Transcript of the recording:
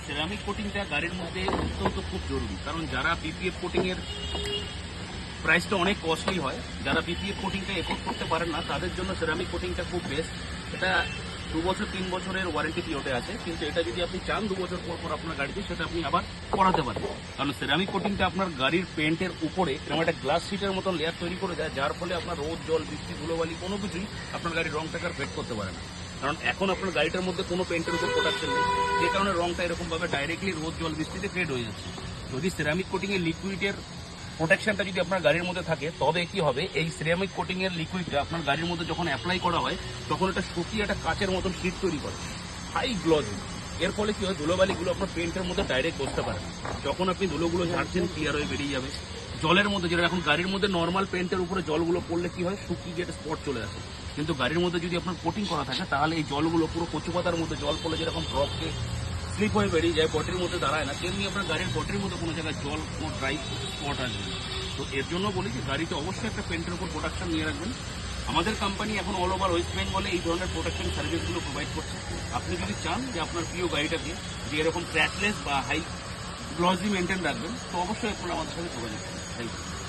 Ceramic কোটিংটা গাড়ির মধ্যে অত্যন্ত খুব জরুরি, কারণ যারা বিপিএফ কোটিংয়ের প্রাইসটা অনেক কস্টলি হয়, যারা বিপিএফ কোটিংটা এফোর্ড করতে পারেন না তাদের জন্য সেরামিক কোটিংটা খুব বেস্ট। এটা 2 বছর 3 বছরের ওয়ারেন্টি পিরিয়ডে আছে, কিন্তু এটা যদি আপনি চান 2 বছর পর পর আপনার গাড়িতে সেটা আপনি আবার করাতে পারেন। কারণ সেরামিক কোটিংটা আপনার গাড়ির পেন্টের উপরে এরকম একটা গ্লাস শিটের মতন লেয়ার তৈরি করে দেয়, যার ফলে আপনার রোদ জল বৃষ্টি ধুলোবালি কোনো কিছুই আপনার গাড়ির রংটাকে আর ফেড করতে পারে না। কারণ এখন আপনার গাড়িটার মধ্যে কোনো পেন্টের উপর প্রোটেকশন নেই, যে কারণে রংটা এরকমভাবে ডাইরেক্টলি রোদ জল বৃষ্টিতে ফেড হয়ে যাচ্ছে। যদি সেরামিক কোটিংয়ের লিকুইডের প্রোটেকশনটা যদি আপনার গাড়ির মধ্যে থাকে, তবে কি হবে, এই সিরামিক কোটিং এর লিকুইডটা আপনার গাড়ির মধ্যে যখন অ্যাপ্লাই করা হয় তখন এটা শুকিয়ে একটা কাচের মতন শীট তৈরি করে, হাই গ্লজি। এর ফলে কি হয়, ধুলোবালিগুলো আপনার পেন্টের মধ্যে ডাইরেক্ট বসতে পারে না। যখন আপনি ধুলোগুলো ঝাড়ছেন ক্লিয়ার হয়ে বেরিয়ে যাবে। জলের মধ্যে, যেটা এখন গাড়ির মধ্যে নর্মাল পেন্টের উপরে জলগুলো পড়লে কি হয়, শুকিয়ে গিয়ে একটা স্পট চলে আসে, কিন্তু গাড়ির মধ্যে যদি আপনার কোটিং করা থাকে তাহলে এই জলগুলো পুরো কচু পাতার মধ্যে জল পড়লে যেরকম ড্রপকে স্লিপ হয়ে বেরিয়ে যায়, বটির মধ্যে দাঁড়ায় না, তেমনি আপনার গাড়ির বটির মধ্যে কোনো জায়গায় জল কোনো ড্রাই স্পট আসবে না। তো এর জন্য বলি যে গাড়িতে অবশ্যই একটা পেন্টের উপর প্রোটেকশন নিয়ে রাখবেন। আমাদের কোম্পানি এখন অল ওভার ওয়েস্ট বেঙ্গলে এই ধরনের প্রোটেকশন সার্ভিসগুলো প্রোভাইড করছে। আপনি যদি চান যে আপনার প্রিয় গাড়িটাকে যে এরকম ক্র্যাকলেস বা হাই গ্লজি মেনটেন রাখবেন, তো অবশ্যই আপনারা আমাদের সাথে যোগাযোগ করুন। Thank you.